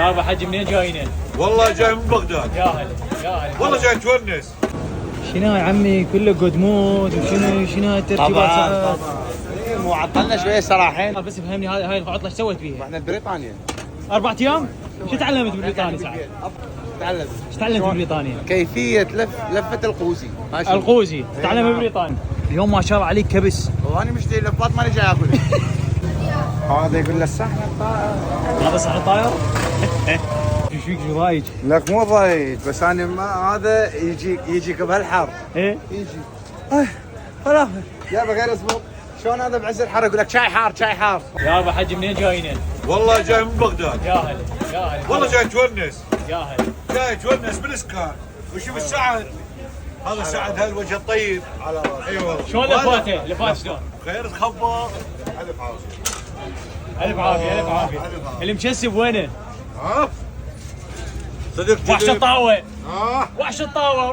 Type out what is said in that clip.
يابا حجي منين جايين؟ والله جاي من بغداد. يا هلا يا هلا. والله جاي تونس. شنو يا عمي كله قدموت وشنو هاي الترتيبات ساعات؟ مو عطلنا شويه صراحه. بس فهمني هاي العطله ايش سويت فيها؟ احنا بريطانيا 4 ايام؟ شو تعلمت ببريطانيا ساعات؟ تعلم ايش تعلمت ببريطانيا؟ كيفيه لفه القوزي. ماشي القوزي تعلم ببريطانيا. اليوم ما شاء الله عليك كبس. وانا مشتري لفات ماني جاي اكل. هذا يقول له صحن الطائر. هذا صح الطاير؟ شو فيك شو ضايج؟ لك مو ضايج بس انا ما هذا يجيك بهالحر. ايه؟ يجي خلاص يابا غير اصبر. شلون هذا بعز الحر يقول لك شاي حار شاي حار. يابا حجي منين جايين؟ والله جاي من بغداد. يا هلا يا هلا. والله جاي تونس. يا هلا. جاي تونس بالاسكان. وشوف السعد. هذا سعد هالوجه الطيب. على راسي. اي والله. شلون لفاته؟ لفات شلون؟ خير تخبر. الف عافيه الف عافيه. اللي مكسب وينه؟ ها؟ صدق وحش الطاوه. ها؟ وحش الطاوه.